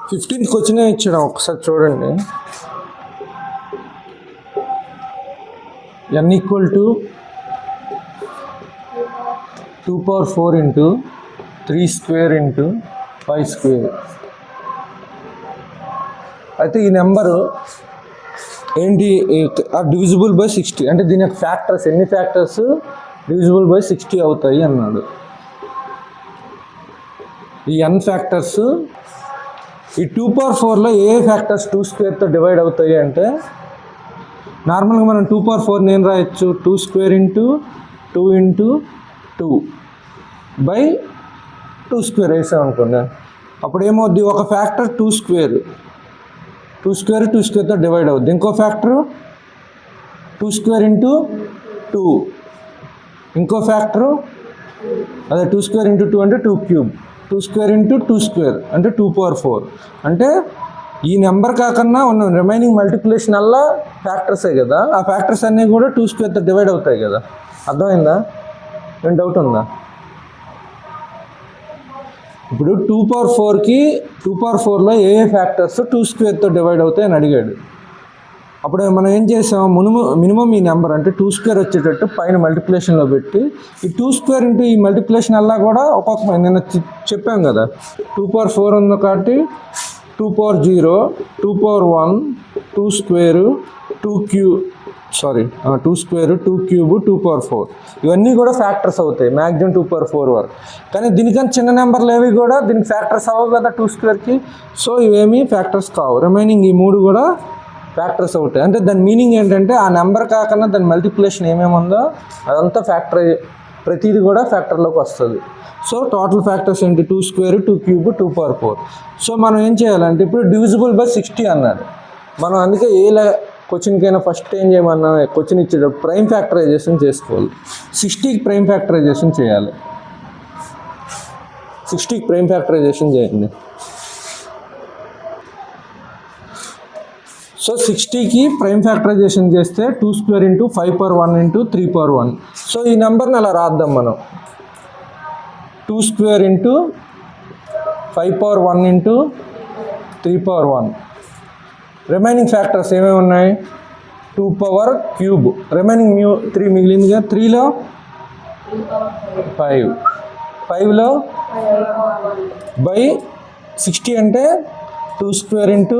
15th question ఇచ్చాడు, ఒకసారి చూడండి. n equal to 2 power 4 into 3 square into 5 square. అయితే ఈ నెంబరు ఏంటి, డివిజిబుల్ బై 60. అంటే దీని యొక్క ఫ్యాక్టర్స్, ఎన్ని ఫ్యాక్టర్స్ డివిజిబుల్ బై 60 అవుతాయి అన్నాడు. ఈ n ఫ్యాక్టర్స్, ఈ 2 పవర్ 4లో ఏ ఫ్యాక్టర్స్ 2 స్క్వేర్తో డివైడ్ అవుతాయి అంటే, నార్మల్గా మనం 2 పవర్ 4 నేను రాయొచ్చు 2 square into 2 into 2 by 2 square వేసాం అనుకోండి. అప్పుడు ఏమవుద్ది, ఒక ఫ్యాక్టర్ 2 స్క్వేర్, 2 స్క్వేర్ 2 స్క్వేర్తో డివైడ్ అవుద్ది. ఇంకో ఫ్యాక్టరు 2 స్క్వేర్ ఇంటూ 2, ఇంకో ఫ్యాక్టరు అదే 2 స్క్వేర్ ఇంటూ 2 అంటే 2 క్యూబ్, 2 స్క్వేర్ ఇంటూ 2 స్క్వేర్ అంటే 2 పవర్ 4. అంటే ఈ నెంబర్ కాకుండా ఉన్న రిమైనింగ్ మల్టిప్లికేషన్ అలా ఫ్యాక్టర్సే కదా, ఆ ఫ్యాక్టర్స్ అన్నీ కూడా 2 స్క్వేర్తో డివైడ్ అవుతాయి కదా. అర్థమైందా? ఏం డౌట్ ఉందా? ఇప్పుడు 2 పవర్ 4కి 2 పవర్ 4లో ఏ ఫ్యాక్టర్స్ 2 స్క్వేర్తో డివైడ్ అవుతాయి అని అడిగాడు. అప్పుడు మనం ఏం చేసాం, మినిమం ఈ నెంబర్ అంటే 2 స్క్వేర్ వచ్చేటట్టు పైన మల్టిప్లికేషన్లో పెట్టి, ఈ 2 స్క్వేర్ ఇంటూ ఈ మల్టిప్లికేషన్ అలా కూడా ఒక్కొక్క నిన్న చెప్పాం కదా, 2 పవర్ 4 ఉంది కాబట్టి 2 power 0, 2 power 1, 2 square, 2 square, 2 cube, 2 power 4 ఇవన్నీ కూడా ఫ్యాక్టర్స్ అవుతాయి మ్యాక్సిమం 2 పవర్ 4 వరకు. కానీ దీనికన్నా చిన్న నెంబర్లు ఏవి కూడా దీనికి ఫ్యాక్టర్స్ అవ్వవు కదా 2 స్క్వేర్కి. సో ఇవేమీ ఫ్యాక్టర్స్ కావు. రిమైనింగ్ ఈ 3 కూడా ఫ్యాక్టర్స్ అవుతాయి. అంటే దాని మీనింగ్ ఏంటంటే, ఆ నెంబర్ కాకుండా దాని మల్టిప్లికేషన్ ఏమేమి ఉందో అదంతా ఫ్యాక్టర్, ప్రతిదీ కూడా ఫ్యాక్టర్లోకి వస్తుంది. సో టోటల్ ఫ్యాక్టర్స్ ఏంటి, 2 స్క్వేర్, 2 క్యూబ్, 2 పవర్ 4. సో మనం ఏం చేయాలంటే, ఇప్పుడు డివిజిబుల్ బై 60 అన్నాడు. మనం అందుకే క్వశ్చన్కైనా ఫస్ట్ ఏం చేయమన్నా, క్వశ్చన్ ఇచ్చేటప్పుడు ప్రైమ్ ఫ్యాక్టరైజేషన్ చేసుకోవాలి. 60కి ప్రైమ్ ఫ్యాక్టరైజేషన్ చేయాలి. 60కి ప్రైమ్ ఫ్యాక్టరైజేషన్ చేయండి. సో 60కి ప్రైమ్ ఫ్యాక్టరైజేషన్ చేస్తే 2 square into 5 power 1 into 3 power 1. So ఈ నెంబర్ని అలా రాద్దాం మనం, 2 square into 5 power 1 into 3 power 1. Remaining factors ఏమేమి ఉన్నాయి, 2 పవర్ క్యూబ్, రిమైనింగ్ 3 మిగిలిందిగా, 3లో 5, 5లో బై 60 అంటే 2 square into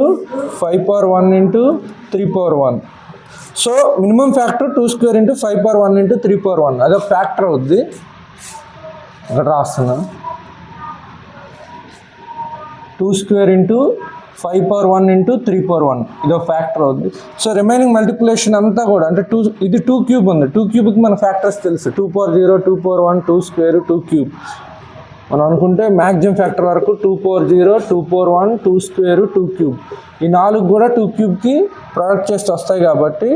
5 power 1 into 3 power 1. So minimum factor 2 square into 5 power 1 into 3 power 1, అదొక ఫ్యాక్టర్ అవుద్ది. ఇక్కడ రాస్తున్నా, 2 square into 5 power 1 into 3 power 1 ఇదొక ఫ్యాక్టర్ అవుద్ది. So remaining multiplication అంతా కూడా అంటే ఇది 2 క్యూబ్ ఉంది, 2 క్యూబ్కి మన ఫ్యాక్టర్స్ తెలుసు, 2 పవర్ 0, 2 పవర్ 1, 2 స్క్వేర్, 2 క్యూబ్. మనం అనుకుంటే మ్యాక్సిమం ఫ్యాక్టర్ వరకు 2 పవర్ 0, 2 పవర్ 1, 2 స్క్వేర్, 2 క్యూబ్, ఈ 4 కూడా 2 క్యూబ్కి ప్రోడక్ట్ చేస్తే వస్తాయి. కాబట్టి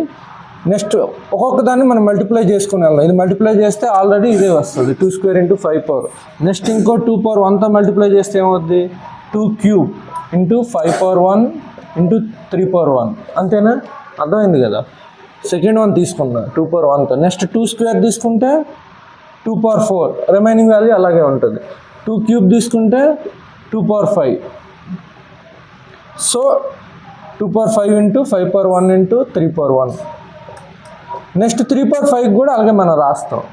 నెక్స్ట్ ఒక్కొక్క దాన్ని మనం మల్టిప్లై చేసుకుని వెళ్దాం. ఇది మల్టిప్లై చేస్తే ఆల్రెడీ ఇదే వస్తుంది, 2 స్క్వేర్ ఇంటూ 5 పవర్. నెక్స్ట్ ఇంకో 2 పవర్ 1తో మల్టిప్లై చేస్తే ఏమవుద్ది, 2 cube into 5 power 1 into 3 power 1. అంతేనా? అర్థమైంది కదా. సెకండ్ వన్ తీసుకున్నా 2 పవర్ 1తో. నెక్స్ట్ 2 స్క్వేర్ తీసుకుంటే 2 పవర్ 4, రిమైనింగ్ వాల్యూ అలాగే ఉంటుంది. 2 క్యూబ్ తీసుకుంటే 2 power 5. So 2 power 5 into 5 power 1 into 3 power 1. Next 3 power 5 కూడా అలాగే మనం రాస్తాం.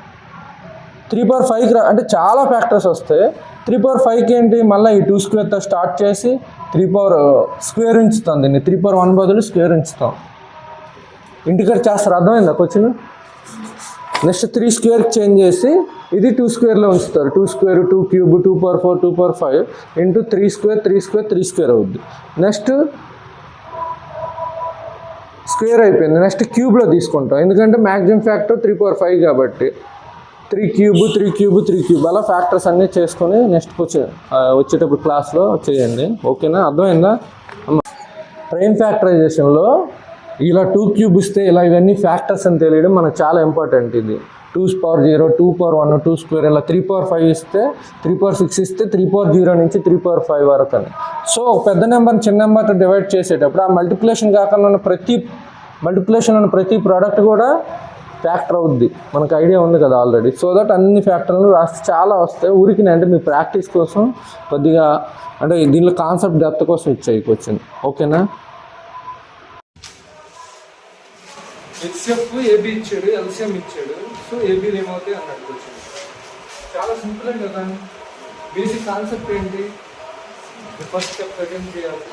3 పవర్ 5 అంటే చాలా ఫ్యాక్టర్స్ వస్తాయి. 3 పవర్ 5కి ఏంటి, మళ్ళీ ఈ 2 స్క్వేర్తో స్టార్ట్ చేసి 3 పవర్ స్క్వేర్ ఉంచుతాం, దీన్ని 3 పవర్ 1 బదులు స్క్వేర్ ఉంచుతాం. ఇంటికట్ చేస్తారు. అర్థమైందా క్వశ్చన్? నెక్స్ట్ 3 స్క్వేర్కి చేంజ్ చేసి ఇది 2 స్క్వేర్లో ఉంచుతారు. 2 square, 2 cube, 2 power 4, 2 power 5 into 3 square, 3 square, 3 square అవుద్ది. నెక్స్ట్ స్క్వేర్ అయిపోయింది. నెక్స్ట్ క్యూబ్లో తీసుకుంటాం, ఎందుకంటే మ్యాక్సిమం ఫ్యాక్టర్ 3 పవర్ 5 కాబట్టి 3 క్యూబ్, 3 క్యూబ్, 3 క్యూబ్ అలా ఫ్యాక్టర్స్ అన్నీ చేసుకొని నెక్స్ట్ వచ్చేటప్పుడు క్లాస్లో చేయండి. ఓకేనా? అర్థమైందా? ప్రైమ్ ఫ్యాక్టరైజేషన్లో ఇలా 2 క్యూబ్ ఇస్తే ఇలా ఇవన్నీ ఫ్యాక్టర్స్ అని తెలియడం మనకు చాలా ఇంపార్టెంట్. ఇది 2 పవర్ 0, 2 పవర్ 1, 2 స్క్వేర్, ఇలా 3 పవర్ 5 ఇస్తే, 3 పవర్ 6 ఇస్తే 3 పవర్ 0 నుంచి 3 పవర్ 5 వరకు అని. సో పెద్ద నెంబర్ని చిన్న నెంబర్తో డివైడ్ చేసేటప్పుడు ఆ మల్టిప్లికేషన్ కాకుండా ఉన్న ప్రతి ప్రోడక్ట్ కూడా ఫ్యాక్టర్ అవుద్ది, మనకు ఐడియా ఉంది కదా ఆల్రెడీ. సో దట్ అన్ని ఫ్యాక్టర్లు రాస్తే చాలా వస్తాయి. ఊరికి అంటే మీ ప్రాక్టీస్ కోసం కొద్దిగా అంటే దీనిలో కాన్సెప్ట్ డెప్త్ కోసం ఇచ్చాయి క్వశ్చన్. ఓకేనా? హెచ్ఎఫ్ ఏబి ఇచ్చాడు, ఎల్సిఎం ఇచ్చాడు. సో ఏబీలు ఏమవుతాయి అన్నట్టు క్వశ్చన్. చాలా సింపుల్ కదా. బేసిక్ కాన్సెప్ట్ ఏంటి? ఫస్ట్ స్టెప్ సెకండ్ చేయాలి.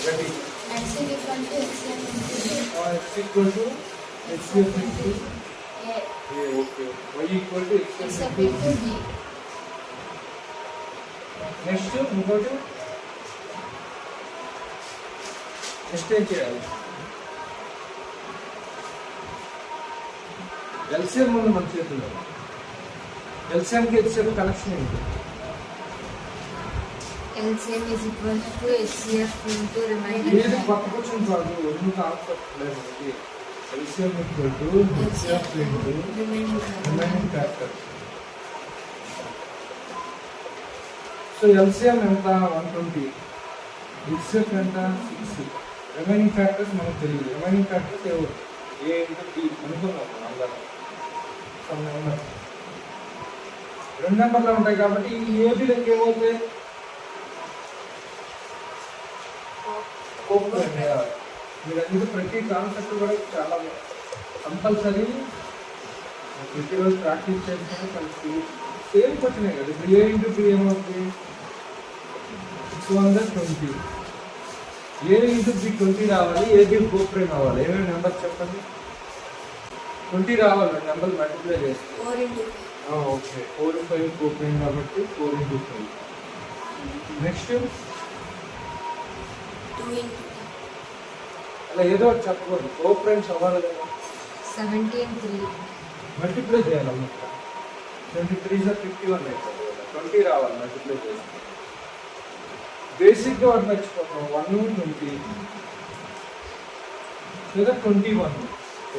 Ready. X equal to HCF into A. Okay. Y equal to HCF into B. Next ఇంకోటి ఏం చేయాలి? ఎల్సిఎం ఉంది మన చేతిలో. ఎల్సిఎంకి హెచ్సిఎఫ్ కనెక్షన్ ఏంటి? LCM is equal to HCF into remaining. ఇది కొత్త క్వశ్చన్ కాదు, ఎందుకు కాన్సెప్ట్ లేదు మనకి. LCM equal to HCF into remaining factor. So LCM ఎంత? 120. HCF ఎంత? 60. రిమైనింగ్ ఫ్యాక్టర్స్ మనకు తెలియదు. రిమైనింగ్ ఫ్యాక్టర్స్ ఎవరు? A into B అనుకున్నాం అందరం. సమ్ నెంబర్ 2 నెంబర్లు ఉంటాయి కాబట్టి ఈ ఏబీలకు ఏమవుతాయి? మీరు అందుకు ప్రతి కాన్సెప్ట్ కూడా చాలా కంపల్సరీ ప్రతిరోజు ప్రాక్టీస్ చేస్తేనే కలిసి సేమ్ క్వశ్చనే కదా. ఇప్పుడు ఏ ఇంటూ బి ఏమవుతుంది? 620. ఏ ఇంటూ బి 20 రావాలి, ఏబి కోప్రైమ్ రావాలి. ఏమేమి నెంబర్ చెప్పండి? 20 రావాలి, నెంబర్ మల్టిప్లై చేస్తే. ఓకే, 4 5 కోప్రైమ్ కాబట్టి 4 into 5. నెక్స్ట్ అలా ఏదో ఒకటి చెప్పకూడదు. కోప్రైమ్స్ అవ్వాలి కదా. 17 మల్టిప్లై చేయాలన్నమాట. 23 51 అవుతుంది. 20 రావాలి మల్టిప్లై చేస్తే. బేసిక్గా వాటి మర్చిపోతాం. 1 20 లేదా 21.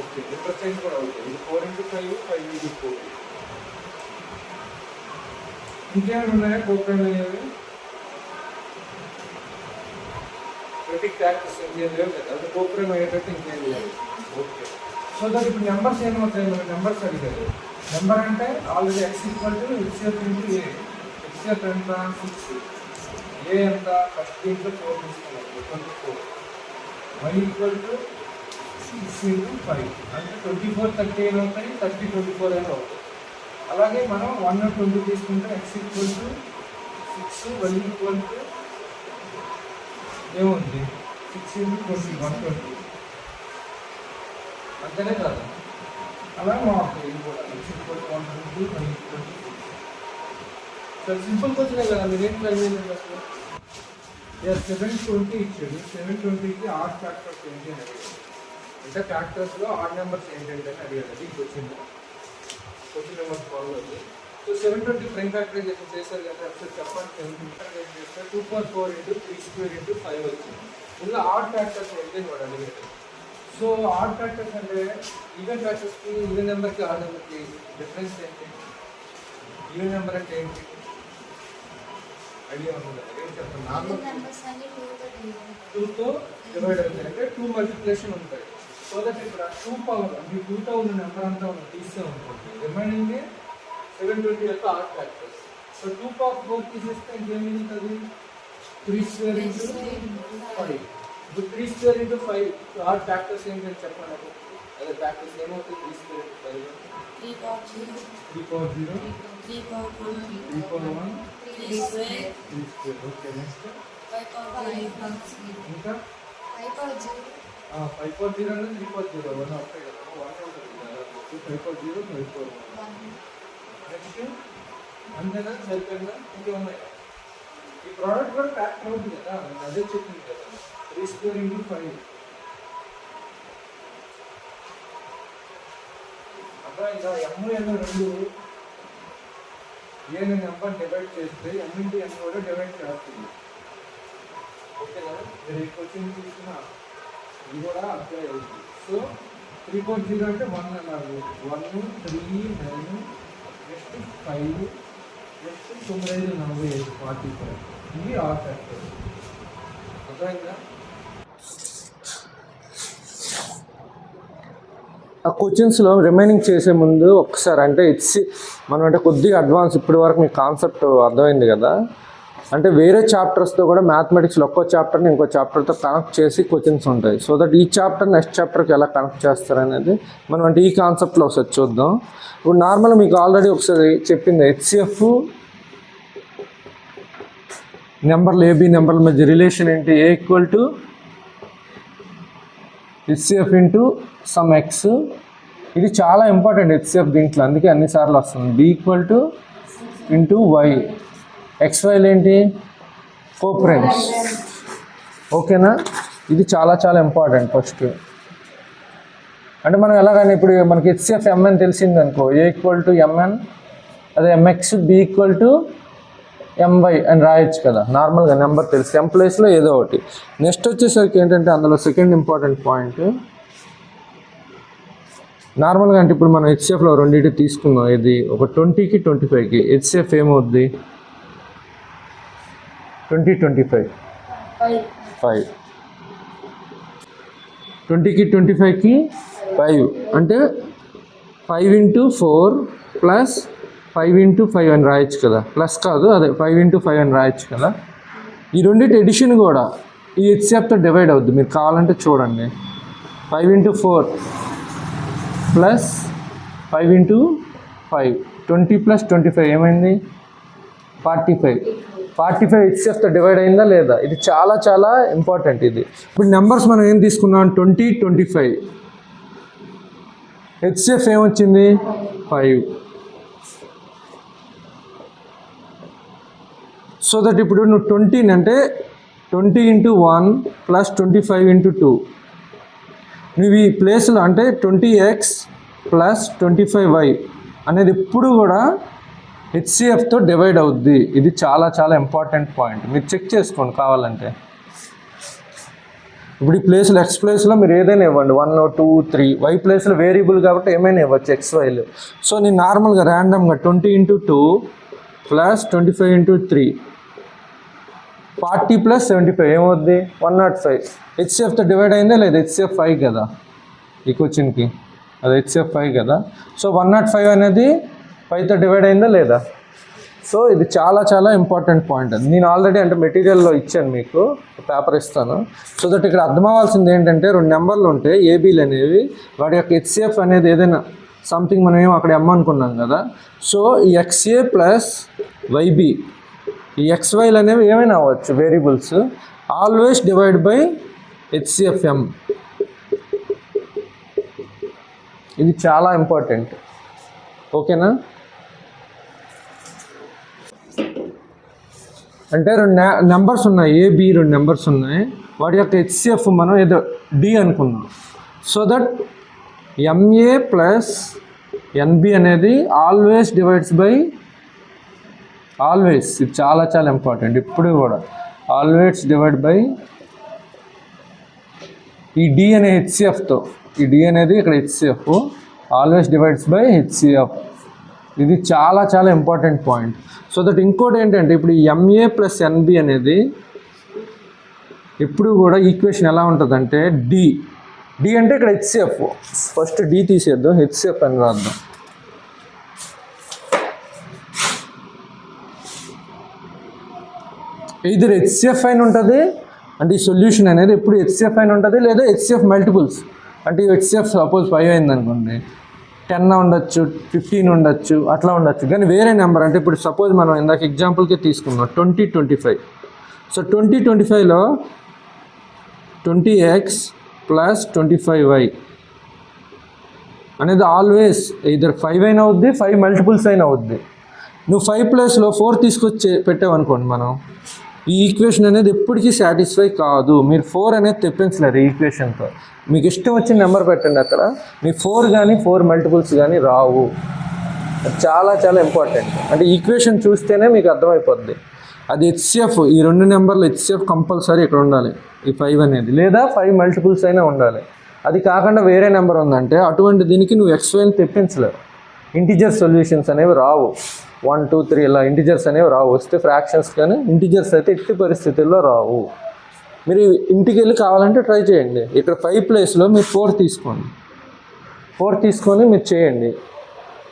ఓకే, ఇంటర్చేంజ్ కూడా అవుతుంది. ఇది 4 into 5 5 into 4. ఇంకేమైనా ఉన్నాయా కోప్రైమ్ అయ్యేవి? ప్రాక్టీస్ ఏం చేయలేవు కదా, అది కోప్రైమ్ అయ్యేటట్టు ఇంకేం చేయాలి. ఓకే, సో దట్ ఇప్పుడు నెంబర్స్ ఏమవుతాయి? మనకి నెంబర్స్ అడిగారు. నెంబర్ అంటే already X equal to HCF into A. HCF ఎంత? 6. A ఎంత? ఫస్ట్ దీంట్లో 4 తీసుకున్నాం, 24. Y ఈక్వల్ టు 6 into 5 అంటే 24 30 ఏమవుతాయి? 30 24 అయినా అవుతాయి. అలాగే మనం 1 20 తీసుకుంటే X equal to 6, Y equal to ఏముంది? 6 into 20 120. అంతేనే కాదు, అలా మాకు ఇది కూడా X equal to 120 Y equal to 6. Sir simple క్వశ్చనే కదా, మీరేం ట్రై చేయండి అసలు. 720 ఇచ్చాడు. 720కి ఆడ్ ఫ్యాక్టర్స్ ఏంటి అని అడిగాడు. అంటే ఫ్యాక్టర్స్లో ఆడ్ నెంబర్స్ ఏంటంటే అని అడిగాడు. అది question number 12. So 720 prime factorization చేశారు కదా. ఒకసారి చెప్పండి. 720 చేస్తే 2 power 4 into 3 square into 5 వచ్చింది. ఇందులో ఆడ్ ఫ్యాక్టర్స్ ఏంటి అని వాడు అడిగాడు. సో ఆడ్ ఫ్యాక్టర్స్ అంటే ఈవెన్ ఫ్యాక్టర్స్కి ఈవెన్ నెంబర్కి ఆడ్ నెంబర్కి డిఫరెన్స్ ఏంటి? ఈవెన్ నెంబర్ అంటే ఏంటి? ఐడియా ఉంది కదా? ఏం చెప్పండి. నార్మల్ 2తో డివైడ్ అవుతాయి అంటే 2 మల్టిప్లికేషన్ ఉంటాయి. సో దట్ ఇప్పుడు ఆ 2 పవర్ అంటే 2తో ఉన్న నెంబర్ అంతా మనం తీసే ఉంటుంది. రిమైనింగ్ 720 యొక్క ఆడ్ ఫ్యాక్టర్స్. సో 2 power 4 తీసేస్తే ఇంకేమి ఉంటుంది? 3 square into 5. ఇప్పుడు 3 square into 5 ఆడ్ ఫ్యాక్టర్స్ ఏంటని చెప్పండి. అదే ఫ్యాక్టర్స్ ఏమవుతుంది? 3 square into 5 3 power 0 3 power 1 3 square. Okay, next 5 power 5 ఇంకా 5 power 0 5 power 0 అంటే 3 power 0 1 అవుతాయి కదా. 1 ఉంటుంది కదా. 5 power 0 5 power 1. నెక్స్ట్ అంతేనా? సరిపోయిందా? ఇంకా ఉన్నాయి. ఈ ప్రోడక్ట్ కూడా ఫ్యాక్టర్ అవుతుంది కదా, నేను అదే చెప్పింది కదా. 3 square into 5 అబ్బా. ఇలా M N రెండు ఏ నెంబర్ డివైడ్ చేస్తే M into N కూడా డివైడ్ చేస్తుంది. ఓకేనా? మీరు ఈ క్వశ్చన్ తీసుకున్నా ఇది కూడా అప్లై అవుతుంది. సో 3 power 0 అంటే 1 అన్నారు. 1 3 9 నెక్స్ట్ 5 నెక్స్ట్ 9 45 45. ఇవి ఆర్ ఫ్యాక్టర్. అర్థమైందా? ఆ క్వశ్చన్స్లో రిమైనింగ్ చేసే ముందు ఒకసారి అంటే మనం అంటే కొద్దిగా అడ్వాన్స్ ఇప్పటి వరకు మీకు కాన్సెప్ట్ అర్థమైంది కదా. అంటే వేరే చాప్టర్స్తో కూడా మ్యాథమెటిక్స్లో ఒక్కో చాప్టర్ని ఇంకో చాప్టర్తో కనెక్ట్ చేసి క్వశ్చన్స్ ఉంటాయి. సో దట్ ఈ చాప్టర్ నెక్స్ట్ చాప్టర్కి ఎలా కనెక్ట్ చేస్తారనేది మనం అంటే ఈ కాన్సెప్ట్లో ఒకసారి చూద్దాం. ఇప్పుడు నార్మల్గా మీకు ఆల్రెడీ ఒకసారి చెప్పింది హెచ్సిఎఫ్ నెంబర్లు ఏబీ నెంబర్ల మధ్య రిలేషన్ ఏంటి, A equal to HCF into some x. ఇది చాలా ఇంపార్టెంట్ హెచ్సిఎఫ్ దీంట్లో, అందుకే అన్నిసార్లు వస్తుంది. B equal to into y, ఎక్స్వైలు ఏంటి కోప్రెన్స్. ఓకేనా, ఇది చాలా చాలా ఇంపార్టెంట్. ఫస్ట్ అంటే మనం ఎలాగని ఇప్పుడు మనకి హెచ్సిఎఫ్ ఎంఎన్ తెలిసింది అనుకో, ఏ ఈక్వల్ టు ఎంఎన్, అదే MX, B equal to MY అని రాయొచ్చు కదా నార్మల్గా, నెంబర్ తెలుసు, ఎం ప్లేస్లో ఏదో ఒకటి. నెక్స్ట్ వచ్చేసరికి ఏంటంటే అందులో సెకండ్ ఇంపార్టెంట్ పాయింట్ నార్మల్గా అంటే ఇప్పుడు మనం హెచ్సిఎఫ్లో రెండింటి తీసుకున్నాం. ఇది ఒక 20కి 25కి హెచ్సిఎఫ్ ఏమవుద్ది 20 25 5, 20కి 25కి 5 అంటే 5 × 4 ప్లస్ 5 × 5 అని రాయొచ్చు కదా, ప్లస్ కాదు అదే 5 × 5 అని రాయొచ్చు కదా. ఈ రెండింటి ఎడిషన్ కూడా ఈ హెచ్సిఎఫ్తో డివైడ్ అవుద్ది, మీరు కావాలంటే చూడండి. 5 × 4 ప్లస్ 5 × 5, 20 + 25 ఏమైంది 45. 45 హెచ్సిఎఫ్తో డివైడ్ అయిందా లేదా, ఇది చాలా చాలా ఇంపార్టెంట్. ఇది ఇప్పుడు నెంబర్స్ మనం ఏం తీసుకున్నాం 20 25, హెచ్సిఎఫ్ ఏమొచ్చింది 5. సో దట్ ఇప్పుడు నువ్వు 20 అంటే 20 × 1 ప్లస్ 25 × 2, నువ్వు ఈ ప్లేస్లో అంటే 20x ప్లస్ 25y అనేది ఎప్పుడు కూడా హెచ్సిఎఫ్తో డివైడ్ అవుద్ది. ఇది చాలా చాలా ఇంపార్టెంట్ పాయింట్, మీరు చెక్ చేసుకోండి కావాలంటే. ఇప్పుడు ఈ ప్లేస్లో ఎక్స్ ప్లేస్లో మీరు ఏదైనా ఇవ్వండి 1 2 3, వై ప్లేస్లో వేరియబుల్ కాబట్టి ఏమైనా ఇవ్వచ్చు ఎక్స్వైలు. సో నేను నార్మల్గా ర్యాండమ్గా 20 × 2 ప్లస్ 25 × 3, 40 + 75 ఏమవుద్ది 105. హెచ్సిఎఫ్తో డివైడ్ అయిందా లేదా, హెచ్సిఎఫ్ 5 కదా ఈ క్వశ్చన్కి, అది హెచ్సిఎఫ్ 5 కదా. సో 105 అనేది 5తో డివైడ్ అయిందా లేదా. సో ఇది చాలా చాలా ఇంపార్టెంట్ పాయింట్. అది నేను ఆల్రెడీ అంటే మెటీరియల్లో ఇచ్చాను, మీకు పేపర్ ఇస్తాను. సో దట్ ఇక్కడ అర్థం అవ్వాల్సింది ఏంటంటే 2 నెంబర్లు ఉంటాయి ఏబీలు అనేవి, వాటి యొక్క హెచ్సిఎఫ్ అనేది ఏదైనా సంథింగ్ మనం ఏమో అక్కడ ఎమ్ అనుకున్నాం కదా. సో ఈ ఎక్స్ఏ ప్లస్ వైబీ, ఈ ఎక్స్వైలు అనేవి ఏమైనా అవ్వచ్చు వేరియబుల్స్, ఆల్వేస్ డివైడ్ బై హెచ్సిఎఫ్ఎం. ఇది చాలా ఇంపార్టెంట్. ఓకేనా, అంటే 2 నెంబర్స్ ఉన్నాయి, ఏబి 2 నెంబర్స్ ఉన్నాయి, వాటి యొక్క హెచ్సిఎఫ్ మనం ఏదో డి అనుకున్నాం. So that MA plus NB అనేది ఆల్వేస్ డివైడ్స్ బై, ఆల్వేస్, ఇది చాలా చాలా ఇంపార్టెంట్, ఇప్పుడు కూడా ఆల్వేస్ డివైడ్ బై ఈ డి అనే హెచ్సిఎఫ్తో, ఈ డి అనేది ఇక్కడ HCF, always divides by HCF. ఇది చాలా చాలా ఇంపార్టెంట్ పాయింట్. సో దట్ ఇంకోటి ఏంటంటే ఇప్పుడు ఈ ఎంఏ ప్లస్ ఎన్బి అనేది ఎప్పుడు కూడా ఈక్వేషన్ ఎలా ఉంటుందంటే డి, డి అంటే ఇక్కడ హెచ్సిఎఫ్, ఫస్ట్ డి తీసేద్దాం, హెచ్సిఎఫ్ అని రాద్దాం. ఇది హెచ్సిఎఫ్ అయిన ఉంటుంది, అంటే ఈ సొల్యూషన్ అనేది ఎప్పుడు హెచ్సిఎఫ్ అయిన ఉంటుంది, లేదా హెచ్సిఎఫ్ మల్టిపుల్స్. అంటే ఈ హెచ్సిఎఫ్ సపోజ్ 5 అయింది అనుకోండి, 10 ఉండొచ్చు, 15 ఉండొచ్చు, అట్లా ఉండొచ్చు. కానీ వేరే నెంబర్ అంటే ఇప్పుడు సపోజ్ మనం ఇందాక ఎగ్జాంపుల్కి తీసుకున్నాం 20 25. సో 20 25లో 20x ప్లస్ 25y అనేది ఆల్వేస్ ఇద్దరు 5 అయినా అవుద్ది, 5 మల్టిపుల్స్ అయినా అవుద్ది. నువ్వు 5 ప్లేస్లో 4 తీసుకొచ్చి పెట్టావనుకోండి, మనం ఈ ఈక్వేషన్ అనేది ఎప్పటికీ సాటిస్ఫై కాదు. మీరు 4 అనేది తెప్పించలేరు ఈ ఈక్వేషన్తో. మీకు ఇష్టం వచ్చిన నెంబర్ పెట్టండి, అక్కడ మీ 4 కానీ 4 మల్టిపుల్స్ కానీ రావు. చాలా చాలా ఇంపార్టెంట్. అంటే ఈక్వేషన్ చూస్తేనే మీకు అర్థమైపోద్ది. అది హెచ్సిఎఫ్, ఈ 2 నెంబర్లు హెచ్సిఎఫ్ కంపల్సరీ ఇక్కడ ఉండాలి, ఈ 5 అనేది, లేదా 5 మల్టిపుల్స్ అయినా ఉండాలి. అది కాకుండా వేరే నెంబర్ ఉందంటే అటువంటి దీనికి నువ్వు ఎక్స్వైని తెప్పించలేవు. ఇంటిజర్ సొల్యూషన్స్ అనేవి రావు, 1 2 3 ఇలా ఇంటిజర్స్ అనేవి రావు. వస్తే ఫ్రాక్షన్స్, కానీ ఇంటిజర్స్ అయితే ఎట్టి పరిస్థితుల్లో రావు. మీరు ఇంటికి వెళ్ళి కావాలంటే ట్రై చేయండి. ఇక్కడ 5 ప్లేస్లో మీరు 4 తీసుకోండి. 4 తీసుకొని మీరు చేయండి.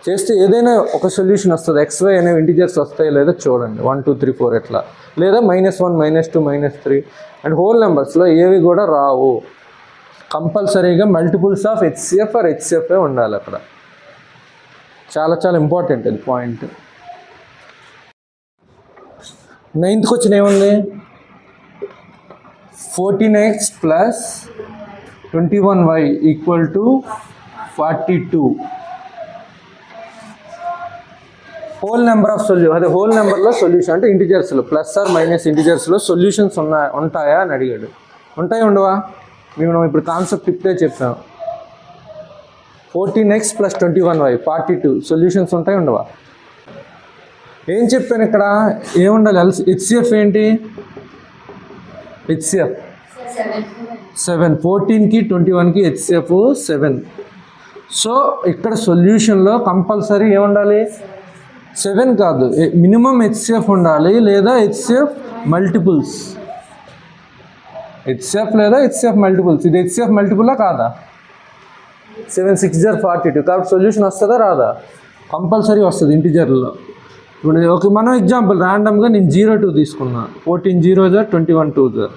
చేస్తే ఏదైనా ఒక సొల్యూషన్ వస్తుంది. XY అనేవి ఇంటిజర్స్ వస్తాయి లేదా చూడండి, 1 2 3 4 ఎట్లా, లేదా -1 -2 -3 అండ్ హోల్ నెంబర్స్లో ఏవి కూడా రావు. కంపల్సరీగా multiples of HCF or HCF ఉండాలి అక్కడ. చాలా చాలా ఇంపార్టెంట్ ఇది పాయింట్. 9th క్వశ్చన్ ఏముంది? 14x + 21y = 42. Whole number of solution, అదే హోల్ నెంబర్లో సొల్యూషన్ అంటే ఇంటిజర్స్లో ప్లస్ ఆర్ మైనస్ ఇంటిజర్స్లో సొల్యూషన్స్ ఉంటాయా అని అడిగాడు. ఉంటాయి ఉండవా? మేము ఇప్పుడు కాన్సెప్ట్ ఇప్పుడే చెప్పాం. 14x + 21y 42 సొల్యూషన్స్ ఉంటాయి ఉండవా? ఏం చెప్పాను ఇక్కడ? ఏముండాలి? HCF ఏంటి? HCF 7. 14కి 21కి HCF 7. సో ఇక్కడ సొల్యూషన్లో కంపల్సరీ ఏముండాలి? 7 కాదు, మినిమం HCF ఉండాలి లేదా HCF మల్టిపుల్స్. HCF లేదా HCF మల్టిపుల్స్. ఇది HCF మల్టిపులా కాదా? 7 6 = 42. కాబట్టి సొల్యూషన్ వస్తుందా రాదా? కంపల్సరీ వస్తుంది ఇంటిజర్లో. ఇప్పుడు ఒక మనం ఎగ్జాంపుల్ ర్యాండమ్గా నేను 0 2 తీసుకున్నా. 14 0 * 21 2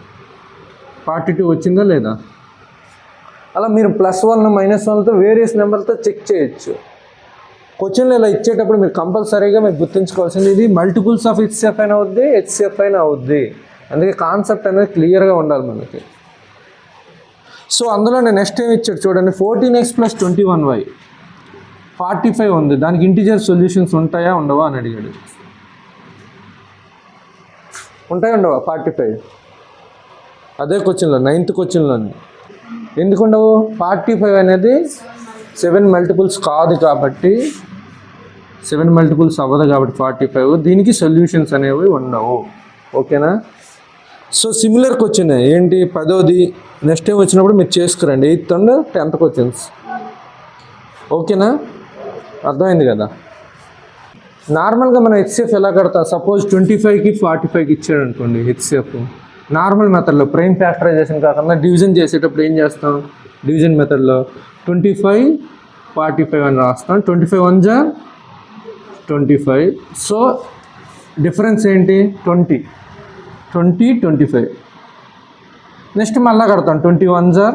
42 వచ్చిందా లేదా? అలా మీరు +1 -1తో వేరియస్ నెంబర్తో చెక్ చేయొచ్చు. క్వశ్చన్లు ఇలా ఇచ్చేటప్పుడు మీరు కంపల్సరీగా మీరు గుర్తుంచుకోవాల్సింది ఇది మల్టిపుల్స్ ఆఫ్ HCF అయినా అవుద్ది, HCF అయినా అవుద్ది. అందుకే కాన్సెప్ట్ అనేది క్లియర్గా ఉండాలి మనకి. సో అందులో నేను నెక్స్ట్ ఏమి ఇచ్చాడు చూడండి. 14x + 21y 45 ఉంది. దానికి ఇంటిజర్ సొల్యూషన్స్ ఉంటాయా ఉండవా అని అడిగాడు. ఉంటాయా ఉండవా? 45 అదే క్వశ్చన్లో 9th క్వశ్చన్లోనే. ఎందుకు ఉండవు? 45 అనేది 7 మల్టిపుల్స్ కాదు కాబట్టి, 7 మల్టిపుల్స్ అవ్వదు కాబట్టి 45. దీనికి సొల్యూషన్స్ అనేవి ఉండవు. ఓకేనా? సో సిమిలర్ క్వశ్చన్ ఏంటి? 10th నెక్స్ట్ టైం వచ్చినప్పుడు మీరు చేసుకురండి. 8th and 10th questions. ఓకేనా? అర్థమైంది కదా? నార్మల్గా మనం HCF ఎలా కడతాం? సపోజ్ 25కి 45కి ఇచ్చాడు అనుకోండి HCF. నార్మల్ మెథడ్లో ప్రైమ్ ఫ్యాక్టరైజేషన్ కాకుండా డివిజన్ చేసేటప్పుడు ఏం చేస్తాం? డివిజన్ మెథడ్లో 25 45 అని రాస్తాం. 25 1 = 25. సో డిఫరెన్స్ ఏంటి? 20 25. నెక్స్ట్ మళ్ళీ కడతాం 21 =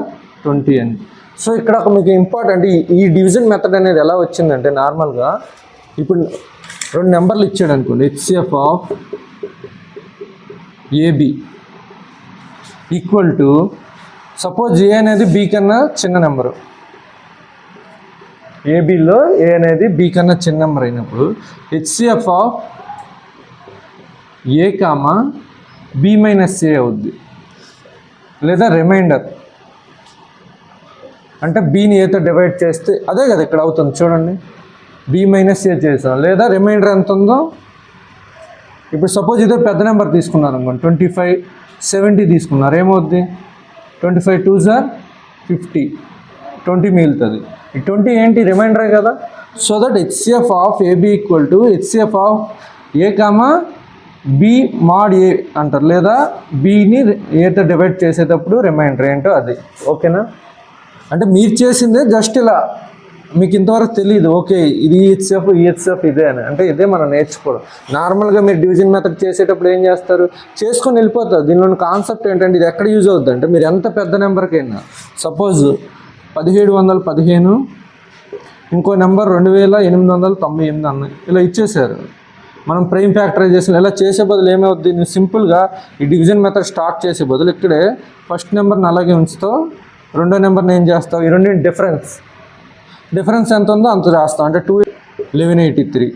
20 అని. సో ఇక్కడ ఒక మీకు ఇంపార్టెంట్ ఈ డివిజన్ మెథడ్ అనేది ఎలా వచ్చిందంటే, నార్మల్గా ఇప్పుడు 2 నెంబర్లు ఇచ్చాడు అనుకోండి. HCF of AB = suppose A అనేది B కన్నా చిన్న నెంబరు. ఏబిలో A అనేది B కన్నా చిన్న నెంబర్ అయినప్పుడు HCF of A, B - A అవుద్ది. లేదా రిమైండర్ అంటే Bని Aతో డివైడ్ చేస్తే అదే కదా ఇక్కడ అవుతుంది చూడండి. B - A చేసాం. లేదా రిమైండర్ ఎంత ఉందో, ఇప్పుడు సపోజ్ ఇదే పెద్ద నెంబర్ తీసుకున్నారు అనుకోండి. 25 70 తీసుకున్నారు. ఏమవుద్ది? 25 2 = 50. 20 మిగులుతుంది. ఈ 20 ఏంటి? రిమైండరే కదా. So that HCF of AB = HCF of A, B mod A అంటారు. లేదా Bని Aతో డివైడ్ చేసేటప్పుడు రిమైండర్ ఏంటో అది. ఓకేనా? అంటే మీరు చేసిందే జస్ట్ ఇలా, మీకు ఇంతవరకు తెలియదు. ఓకే ఇది HCF ఇదే అని. అంటే ఇదే మనం నేర్చుకోవడం. నార్మల్గా మీరు డివిజన్ మెథడ్ చేసేటప్పుడు ఏం చేస్తారు? చేసుకొని వెళ్ళిపోతారు. దీనిలోని కాన్సెప్ట్ ఏంటంటే ఇది ఎక్కడ యూజ్ అవుద్ది అంటే, మీరు ఎంత పెద్ద నెంబర్కైనా సపోజ్ 1715 ఇంకో నెంబర్ 2898 అన్నాయి ఇలా ఇచ్చేసారు. మనం ప్రైమ్ ఫ్యాక్టరైజేషన్ ఇలా చేసే బదులు ఏమవుద్ది? నువ్వు సింపుల్గా ఈ డివిజన్ మెథడ్ స్టార్ట్ చేసే బదులు ఇక్కడే ఫస్ట్ నెంబర్ని అలాగే ఉంచుతావు, రెండో నెంబర్ని ఏం చేస్తావు? ఈ రెండింటి డిఫరెన్స్ ఎంత ఉందో అంత రాస్తాం. అంటే 2 1183.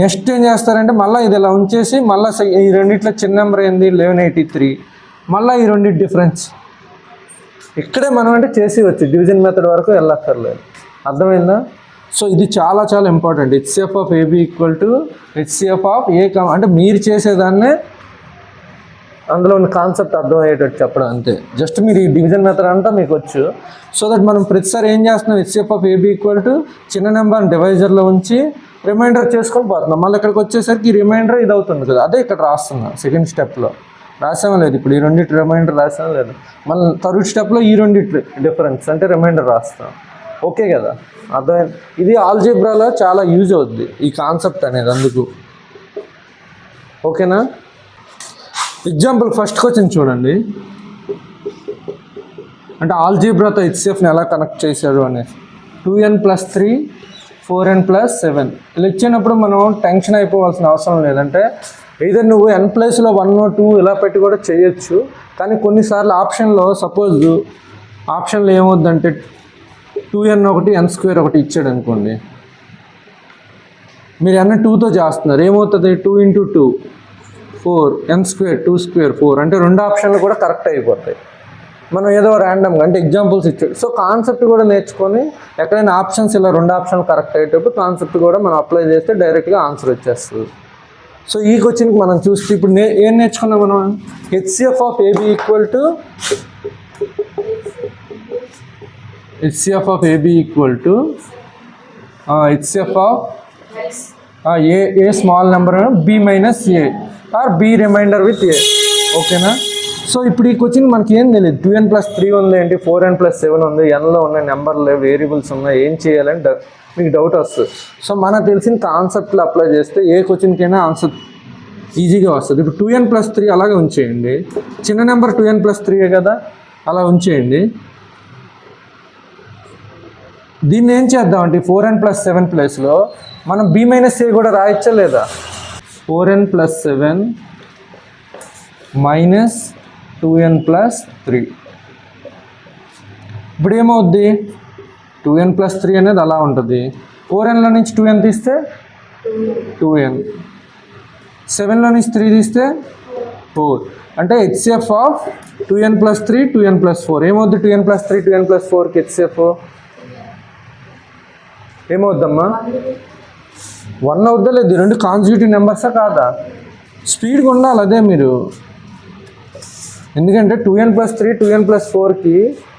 నెక్స్ట్ ఏం చేస్తారంటే మళ్ళీ ఇది ఇలా ఉంచేసి మళ్ళీ ఈ రెండిట్లో చిన్న నెంబర్ ఏంది? 1183. మళ్ళీ ఈ రెండింటి డిఫరెన్స్ ఇక్కడే మనం అంటే చేసి వచ్చి డివిజన్ మెథడ్ వరకు వెళ్ళక్కర్లేదు. అర్థమైందా? సో ఇది చాలా చాలా important. HCF of AB = HCF of A, అంటే మీరు చేసేదాన్నే అందులో ఉన్న కాన్సెప్ట్ అర్థమయ్యేటట్టు చెప్పడం అంతే. జస్ట్ మీరు ఈ డివిజన్ మెథడ్ అంతా మీకు వచ్చు. సో దట్ మనం ప్రతిసారి ఏం చేస్తున్నాం? HCF ఆఫ్ AB = చిన్న నెంబర్ని డివైజర్లో ఉంచి రిమైండర్ చేసుకొని పోతున్నాం. మళ్ళీ ఇక్కడికి వచ్చేసరికి ఈ రిమైండర్ ఇది అవుతుంది కదా, అదే ఇక్కడ రాస్తున్నా. సెకండ్ స్టెప్లో రాసామో లేదు? ఇప్పుడు ఈ రెండింటి రిమైండర్ రాసామో లేదు? మళ్ళీ థర్డ్ స్టెప్లో ఈ రెండింటి డిఫరెన్స్ అంటే రిమైండర్ రాస్తాం. ఓకే కదా, అర్థమైంది. ఇది ఆల్జీబ్రాలో చాలా యూజ్ అవుద్ది ఈ కాన్సెప్ట్ అనేది, అందుకు. ఓకేనా? ఎగ్జాంపుల్ ఫస్ట్ క్వశ్చన్ చూడండి, అంటే ఆల్జీబ్రాతో హెచ్సిఎఫ్ని ఎలా కనెక్ట్ చేశారు అనేది. 2n+3 4n+7 ఇలా ఇచ్చినప్పుడు మనం టెన్షన్ అయిపోవాల్సిన అవసరం లేదంటే either నువ్వు n ప్లేస్లో 1 or 2 ఇలా పెట్టి కూడా చేయొచ్చు. కానీ కొన్నిసార్లు ఆప్షన్లో సపోజ్ ఆప్షన్లో ఏమవుద్దంటే 2n ఒకటి n² ఒకటి ఇచ్చాడు అనుకోండి, మీరు n 2తో చేస్తున్నారు, ఏమవుతుంది 2 × 2 4 n² 2² 4 అంటే రెండు ఆప్షన్లు కూడా కరెక్ట్ అయిపోతాయి. మనం ఏదో ర్యాండమ్గా అంటే ఎగ్జాంపుల్స్ ఇచ్చాడు. సో కాన్సెప్ట్ కూడా నేర్చుకొని ఎక్కడైనా ఆప్షన్స్ ఇలా రెండు ఆప్షన్లు కరెక్ట్ అయ్యేటప్పుడు కాన్సెప్ట్ కూడా మనం అప్లై చేస్తే డైరెక్ట్గా ఆన్సర్ వచ్చేస్తుంది. సో ఈ క్వశ్చన్కి మనం చూస్తే ఇప్పుడు ఏం నేర్చుకున్నాం మనం, HCF of AB equal to HCF of A small number B minus A or B remainder with A. ఓకేనా? సో ఇప్పుడు ఈ క్వశ్చన్ మనకి ఏం తెలియదు, 2n+3 ఉంది ఏంటి, 4n+7 ఉంది, nలో ఉన్న నెంబర్లు వేరియబుల్స్ ఉన్నాయి, ఏం చేయాలని మీకు డౌట్ వస్తుంది. సో మనకు తెలిసిన కాన్సెప్ట్లో అప్లై చేస్తే ఏ క్వశ్చన్కైనా ఆన్సర్ ఈజీగా వస్తుంది. ఇప్పుడు 2n+3 అలాగే ఉంచేయండి, చిన్న నెంబర్ 2n+3 కదా, అలా ఉంచేయండి. దీన్ని ఏం చేద్దామంటే 4n+7 ప్లేస్లో మనం b మైనస్ ఏ కూడా రాయచ్చా లేదా, 4n+7 మైనస్ 2n+3. ఇప్పుడు ఏమవుద్ది, 2n+3 అనేది అలా ఉంటుంది, 4nలో నుంచి 2n తీస్తే 2n, 7లో నుంచి 3 తీస్తే 4, అంటే హెచ్సిఎఫ్ ఆఫ్ 2n+3 2n+4 ఏమవుద్ది, 2n+3 2n+4కి హెచ్సిఎఫ్ ఏమవుద్దమ్మా 1 అవుద్దా లేదు, రెండు కాన్స్టిట్యూటివ్ నెంబర్సా కాదా, స్పీడ్గా ఉండాలి అదే మీరు. ఎందుకంటే 2n+3 2n+4కి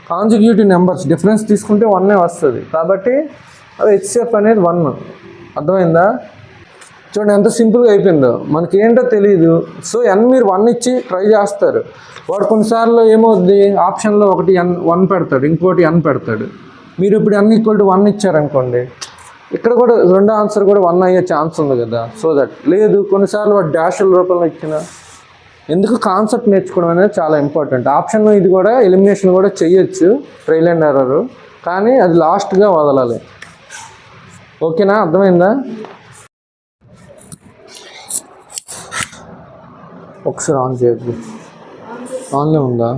కాన్సిక్యూటివ్ నెంబర్స్ డిఫరెన్స్ తీసుకుంటే 1 వస్తుంది, కాబట్టి అది హెచ్సిఎఫ్ అనేది 1. అర్థమైందా? చూడండి ఎంత సింపుల్గా అయిపోయిందో, మనకి ఏంటో తెలియదు. సో మీరు 1 ఇచ్చి ట్రై చేస్తారు, వాడు కొన్నిసార్లు ఏమవుద్ది ఆప్షన్లో ఒకటి n1 పెడతాడు, ఇంకోటి n పెడతాడు. మీరు ఇప్పుడు n = 1 ఇచ్చారనుకోండి, ఇక్కడ కూడా రెండో ఆన్సర్ కూడా 1 అయ్యే ఛాన్స్ ఉంది కదా. సో దట్ లేదు, కొన్నిసార్లు వాడు డాష్ల రూపంలో ఇచ్చిన. ఎందుకు కాన్సెప్ట్ నేర్చుకోవడం అనేది చాలా ఇంపార్టెంట్. ఆప్షన్ ఇది కూడా ఎలిమినేషన్ కూడా చేయొచ్చు, ట్రైల్ అండ్ ఎర్రర్, కానీ అది లాస్ట్గా వదలాలి. ఓకేనా? అర్థమైందా? ఒకసారి ఆన్ చేయద్దు, ఆన్లో ఉందా?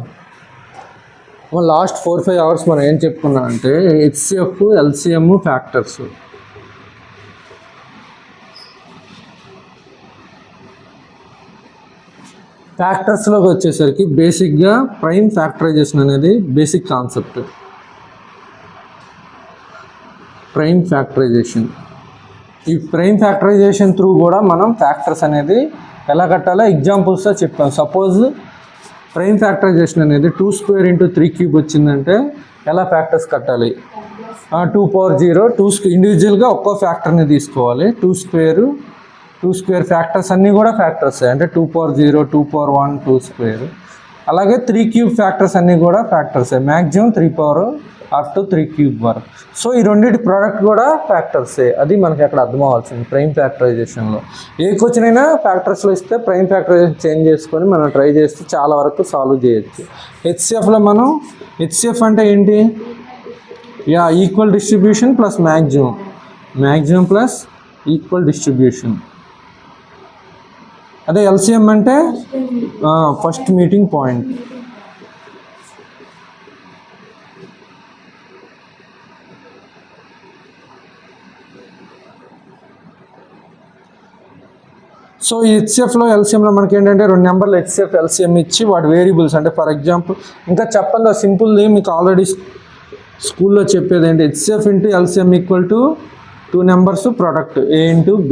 లాస్ట్ 4-5 అవర్స్ మనం ఏం చెప్పుకున్నాం అంటే హెచ్సిఎఫ్ ఎల్సిఎం ఫ్యాక్టర్స్. ఫ్యాక్టర్స్లోకి వచ్చేసరికి బేసిక్గా ప్రైమ్ ఫ్యాక్టరైజేషన్ అనేది బేసిక్ కాన్సెప్ట్. ప్రైమ్ ఫ్యాక్టరైజేషన్, ఈ ప్రైమ్ ఫ్యాక్టరైజేషన్ త్రూ కూడా మనం ఫ్యాక్టర్స్ అనేది ఎలా కట్టాలో ఎగ్జాంపుల్స్తో చెప్తాం. సపోజ్ ప్రైమ్ ఫ్యాక్టరైజేషన్ అనేది 2² × 3³ వచ్చిందంటే ఎలా ఫ్యాక్టర్స్ కట్టాలి, 2^0 ఇండివిజువల్గా ఒక్కో ఫ్యాక్టర్ని తీసుకోవాలి. 2² ఫ్యాక్టర్స్ అన్నీ కూడా ఫ్యాక్టర్స్, అంటే 2^0 2^1 2². అలాగే 3³ ఫ్యాక్టర్స్ అన్నీ కూడా ఫ్యాక్టర్స్, మ్యాక్సిమం 3 up to 3³ వరకు. సో ఈ రెండింటి ప్రోడక్ట్ కూడా ఫ్యాక్టర్సే, అది మనకి అక్కడ అర్థం అవ్వాల్సింది ప్రైమ్ ఫ్యాక్టరైజేషన్లో. ఏ క్వశ్చన్ అయినా ఫ్యాక్టర్స్లో ఇస్తే ప్రైమ్ ఫ్యాక్టరైజేషన్ చేంజ్ చేసుకొని మనం ట్రై చేస్తే చాలా వరకు సాల్వ్ చేయొచ్చు. హెచ్సిఎఫ్లో మనం హెచ్సిఎఫ్ అంటే ఏంటి, equal distribution plus maximum plus equal distribution. అదే ఎల్సిఎం అంటే ఫస్ట్ మీటింగ్ పాయింట్. సో ఈ హెచ్సిఎఫ్లో ఎల్సిఎంలో మనకి ఏంటంటే రెండు నెంబర్లు హెచ్సిఎఫ్ ఎల్సిఎం ఇచ్చి వాటి వేరియబుల్స్, అంటే ఫర్ ఎగ్జాంపుల్ ఇంకా చెప్పండి సింపుల్ది మీకు ఆల్రెడీ స్కూల్లో చెప్పేది ఏంటి, HCF into LCM equal to 2 numbers product A × B.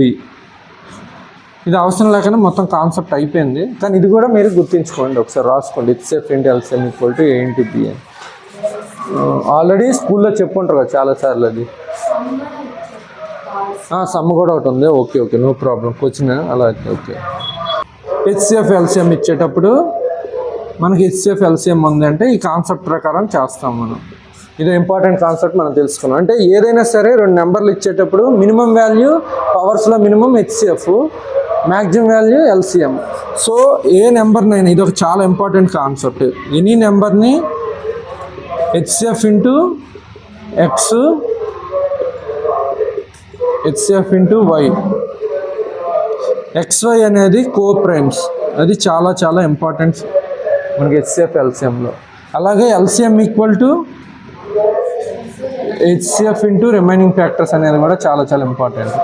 ఇది అవసరం లేకుండా మొత్తం కాన్సెప్ట్ అయిపోయింది, కానీ ఇది కూడా మీరు గుర్తుంచుకోండి, ఒకసారి రాసుకోండి. HCF into LCM equal to A × B అని ఆల్రెడీ స్కూల్లో చెప్పుంటారు కదా చాలాసార్లు. అది సమ్ కూడా ఒకటి ఉంది. ఓకే నో ప్రాబ్లం, క్వశ్చన్ అలా ఓకే. హెచ్సిఎఫ్ ఎల్సిఎం ఇచ్చేటప్పుడు మనకి హెచ్సిఎఫ్ ఎల్సిఎం ఉంది అంటే ఈ కాన్సెప్ట్ ప్రకారం చేస్తాం మనం. ఇది ఇంపార్టెంట్ కాన్సెప్ట్ మనం తెలుసుకున్నాం. అంటే ఏదైనా సరే రెండు నెంబర్లు ఇచ్చేటప్పుడు మినిమం వాల్యూ పవర్స్లో minimum HCF, maximum value LCM. So ఏ నెంబర్నైనా ఇది ఒక చాలా ఇంపార్టెంట్ కాన్సెప్ట్. ఎనీ నెంబర్ని HCF into x, HCF into y, XY అనేది కో ప్రైమ్స్, అది చాలా చాలా ఇంపార్టెంట్ మనకి హెచ్సిఎఫ్ ఎల్సిఎంలో. అలాగే LCM equal to HCF into remaining factors అనేది కూడా చాలా చాలా ఇంపార్టెంట్.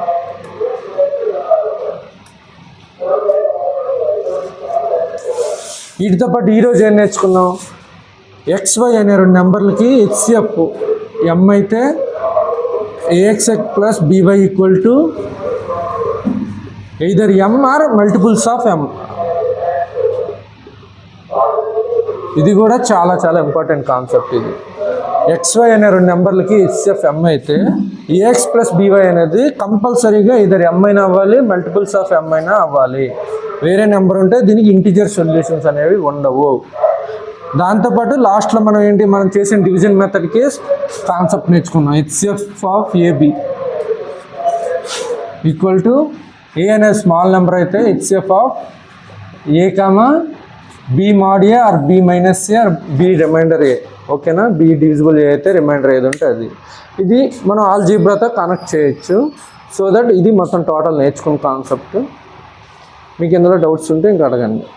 వీటితో పాటు ఈరోజు ఏం నేర్చుకున్నాం, XY అనే రెండు నెంబర్లకి హెచ్సిఎఫ్ ఎం అయితే AXX plus BY equal to either M or multiples of M. ఇది కూడా చాలా చాలా ఇంపార్టెంట్ కాన్సెప్ట్. ఇది XY అనే రెండు నెంబర్లకి హెచ్సిఎఫ్ M అయితే AX ప్లస్ BY అనేది కంపల్సరీగా ఇద్దరు M అయినా అవ్వాలి, మల్టిపుల్స్ ఆఫ్ M అయినా అవ్వాలి. వేరే నెంబర్ ఉంటే దీనికి ఇంటిజర్ సొల్యూషన్స్ అనేవి ఉండవు. దాంతోపాటు లాస్ట్లో మనం చేసిన డివిజన్ మెథడ్కి కాన్సెప్ట్ నేర్చుకున్నాం. HCF of AB equal to A అనే స్మాల్ నెంబర్ అయితే HCF of A, B mod A or B minus A or B remainder A. ఓకేనా, B డివిజిబుల్ A అయితే రిమైండర్ ఏది ఉంటే అది. ఇది మనం ఆల్జీబ్రాతో కనెక్ట్ చేయొచ్చు. సో దట్ ఇది మొత్తం టోటల్ నేర్చుకున్న కాన్సెప్ట్. మీకు ఇందులో డౌట్స్ ఉంటే ఇంకా అడగండి.